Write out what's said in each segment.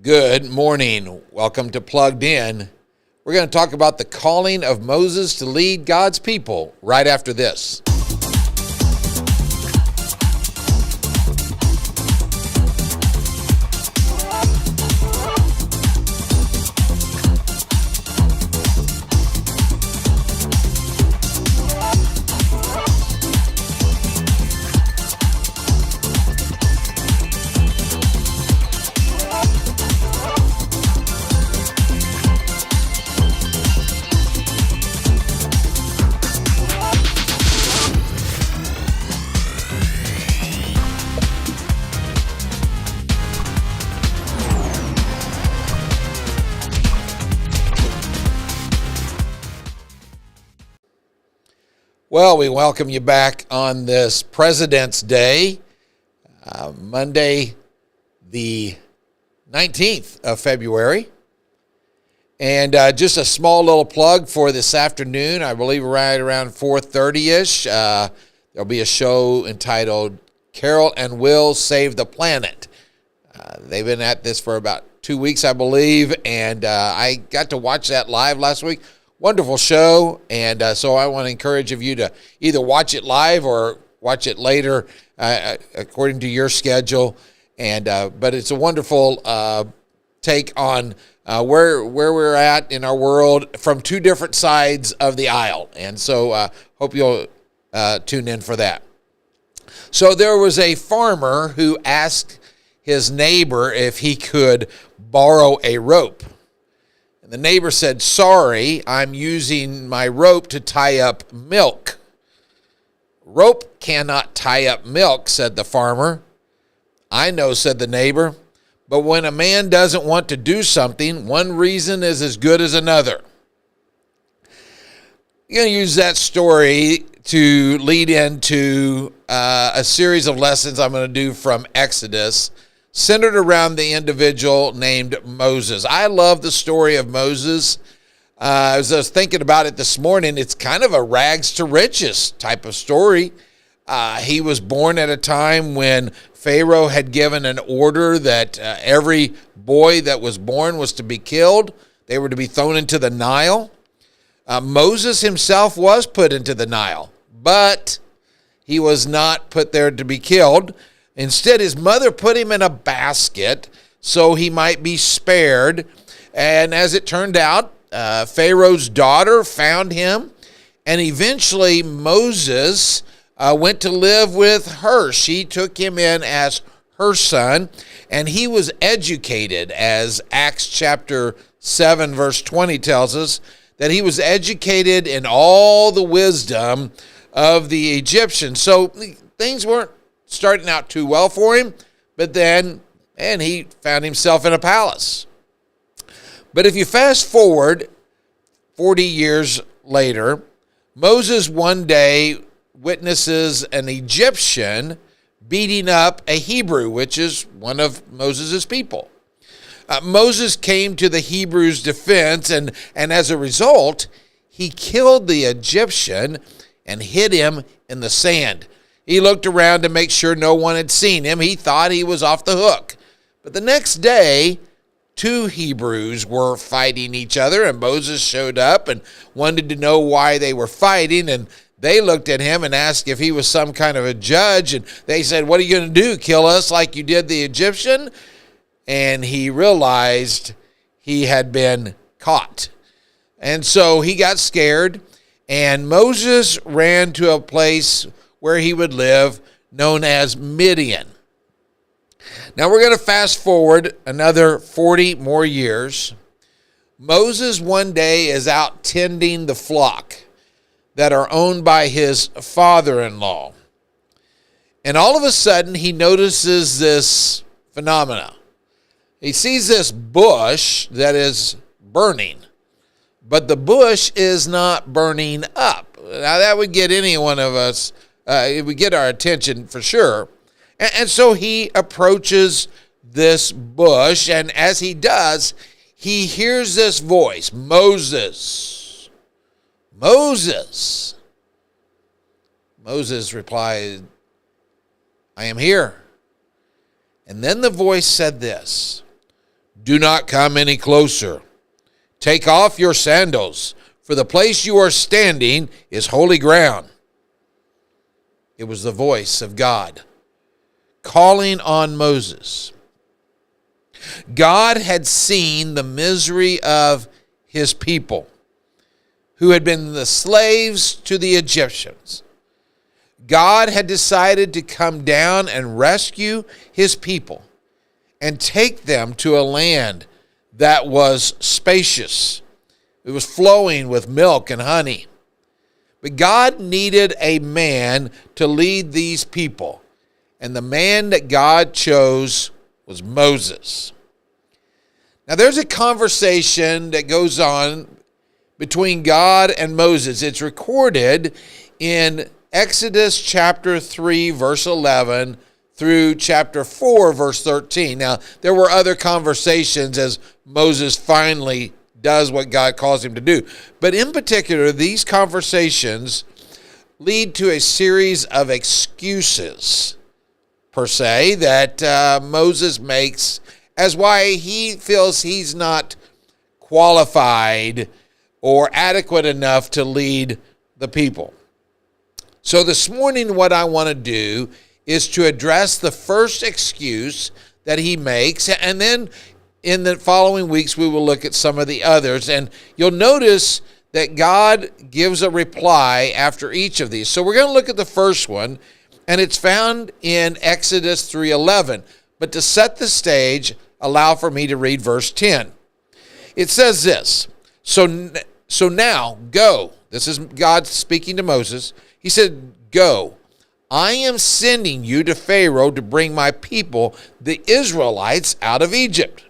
Good morning. Welcome to Plugged In. We're going to talk about the calling of Moses to lead God's people right after this. Well, we welcome you back on this President's Day, Monday, the 19th of February. And just a small little plug for this afternoon, I believe right around 4:30-ish, there'll be a show entitled Carol and Will Save the Planet. They've been at this for about 2 weeks, I believe, and I got to watch that live last week. Wonderful show, and so I want to encourage you to either watch it live or watch it later according to your schedule. And but it's a wonderful take on where we're at in our world from two different sides of the aisle. And so hope you'll tune in for that. So there was a farmer who asked his neighbor if he could borrow a rope. The neighbor said, "Sorry, I'm using my rope to tie up milk." "Rope cannot tie up milk," said the farmer. "I know," said the neighbor, "but when a man doesn't want to do something, one reason is as good as another." I'm going to use that story to lead into a series of lessons I'm going to do from Exodus, centered around the individual named Moses. I love the story of Moses. As I was thinking about it this morning, it's kind of a rags to riches type of story. He was born at a time when Pharaoh had given an order that every boy that was born was to be killed. They were to be thrown into the Nile. Moses himself was put into the Nile, but he was not put there to be killed. Instead, his mother put him in a basket so he might be spared. And as it turned out, Pharaoh's daughter found him. And eventually, Moses went to live with her. She took him in as her son. And he was educated, as Acts chapter 7, verse 20 tells us, that he was educated in all the wisdom of the Egyptians. So things weren't starting out too well for him, but then, and he found himself in a palace. But if you fast forward 40 years later, Moses one day witnesses an Egyptian beating up a Hebrew, which is one of Moses' people. Moses came to the Hebrew's defense, and as a result, he killed the Egyptian and hid him in the sand. He looked around to make sure no one had seen him. He thought he was off the hook. But the next day, two Hebrews were fighting each other, and Moses showed up and wanted to know why they were fighting, and they looked at him and asked if he was some kind of a judge, and they said, "What are you going to do, kill us like you did the Egyptian?" And he realized he had been caught. And so he got scared, and Moses ran to a place where he would live, known as Midian. Now we're going to fast forward another 40 more years. Moses one day is out tending the flock that are owned by his father-in-law. And all of a sudden he notices this phenomena. He sees this bush that is burning, but the bush is not burning up. Now that would get any one of us, it would get our attention for sure. And so he approaches this bush, and as he does, he hears this voice, "Moses, Moses." Moses replied, "I am here." And then the voice said this, "Do not come any closer. Take off your sandals, for the place you are standing is holy ground." It was the voice of God calling on Moses. God had seen the misery of his people, who had been the slaves to the Egyptians. God had decided to come down and rescue his people and take them to a land that was spacious. It was flowing with milk and honey. But God needed a man to lead these people, and the man that God chose was Moses. Now, there's a conversation that goes on between God and Moses. It's recorded in Exodus chapter 3, verse 11, through chapter 4, verse 13. Now, there were other conversations as Moses finally does what God calls him to do. But in particular, these conversations lead to a series of excuses, per se, that Moses makes as why he feels he's not qualified or adequate enough to lead the people. So this morning, what I want to do is to address the first excuse that he makes, and then in the following weeks, we will look at some of the others. And you'll notice that God gives a reply after each of these. So we're going to look at the first one, and it's found in Exodus 3:11. But to set the stage, allow for me to read verse 10. It says this, So now, go. This is God speaking to Moses. He said, "Go. I am sending you to Pharaoh to bring my people, the Israelites, out of Egypt."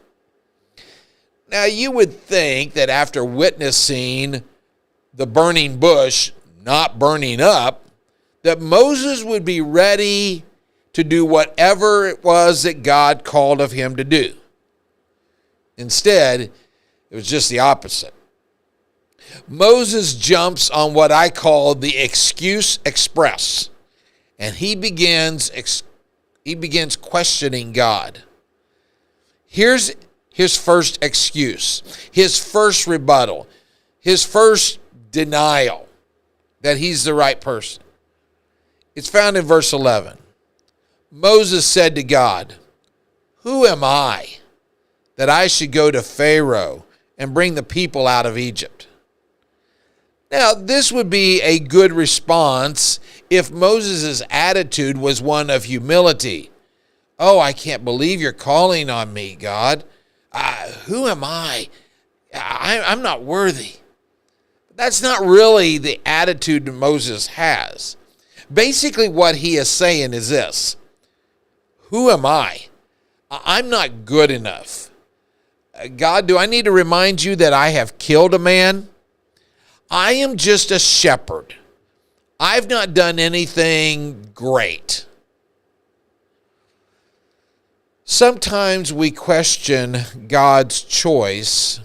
Now, you would think that after witnessing the burning bush not burning up, that Moses would be ready to do whatever it was that God called of him to do. Instead, it was just the opposite. Moses jumps on what I call the excuse express, and he begins questioning God. Here's his first excuse, his first rebuttal, his first denial that he's the right person. It's found in verse 11. Moses said to God, "Who am I that I should go to Pharaoh and bring the people out of Egypt?" Now, this would be a good response if Moses' attitude was one of humility. "Oh, I can't believe you're calling on me, God. Who am I? I'm not worthy." That's not really the attitude that Moses has. Basically, what he is saying is this: who am I? I'm not good enough. God, do I need to remind you that I have killed a man? I am just a shepherd. I've not done anything great. Sometimes we question God's choice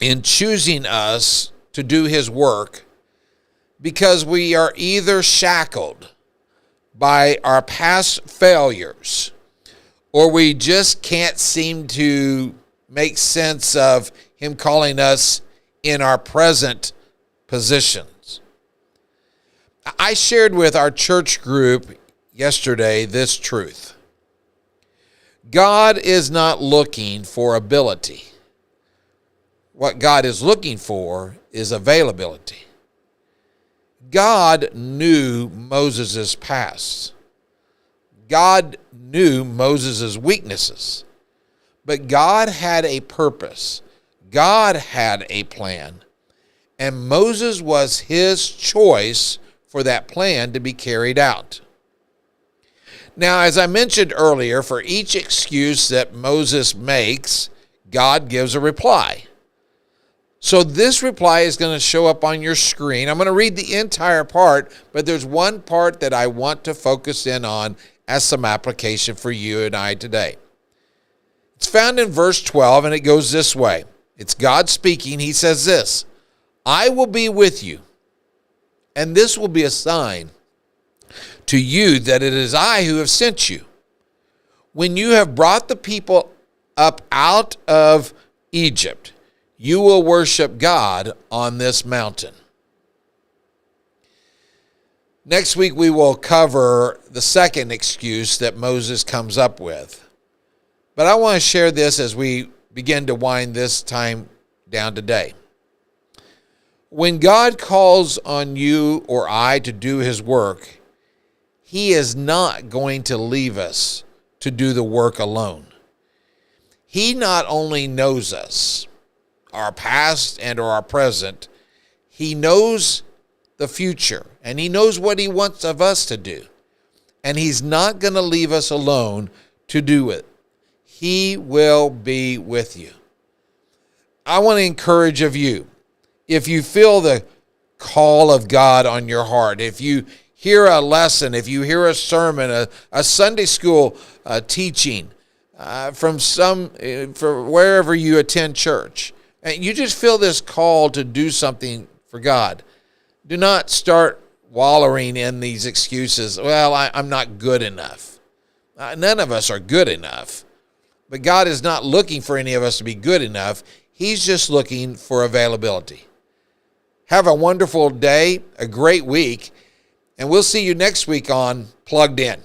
in choosing us to do his work because we are either shackled by our past failures or we just can't seem to make sense of him calling us in our present positions. I shared with our church group yesterday this truth. God is not looking for ability. What God is looking for is availability. God knew Moses' past. God knew Moses' weaknesses. But God had a purpose. God had a plan. And Moses was his choice for that plan to be carried out. Now, as I mentioned earlier, for each excuse that Moses makes, God gives a reply. So this reply is going to show up on your screen. I'm going to read the entire part, but there's one part that I want to focus in on as some application for you and I today. It's found in verse 12, and it goes this way. It's God speaking. He says this, "I will be with you, and this will be a sign to you that it is I who have sent you. When you have brought the people up out of Egypt. You will worship God on this mountain. Next week, we will cover the second excuse that Moses comes up with. But I want to share this as we begin to wind this time down today. When God calls on you or I to do his work, he is not going to leave us to do the work alone. He not only knows us, our past and or our present, he knows the future, and he knows what he wants of us to do. And he's not going to leave us alone to do it. He will be with you. I want to encourage of you, if you feel the call of God on your heart, if you hear a lesson, if you hear a sermon, a Sunday school teaching from wherever you attend church, and you just feel this call to do something for God, do not start wallowing in these excuses. Well, I'm not good enough. None of us are good enough. But God is not looking for any of us to be good enough. He's just looking for availability. Have a wonderful day, a great week, and we'll see you next week on Plugged In.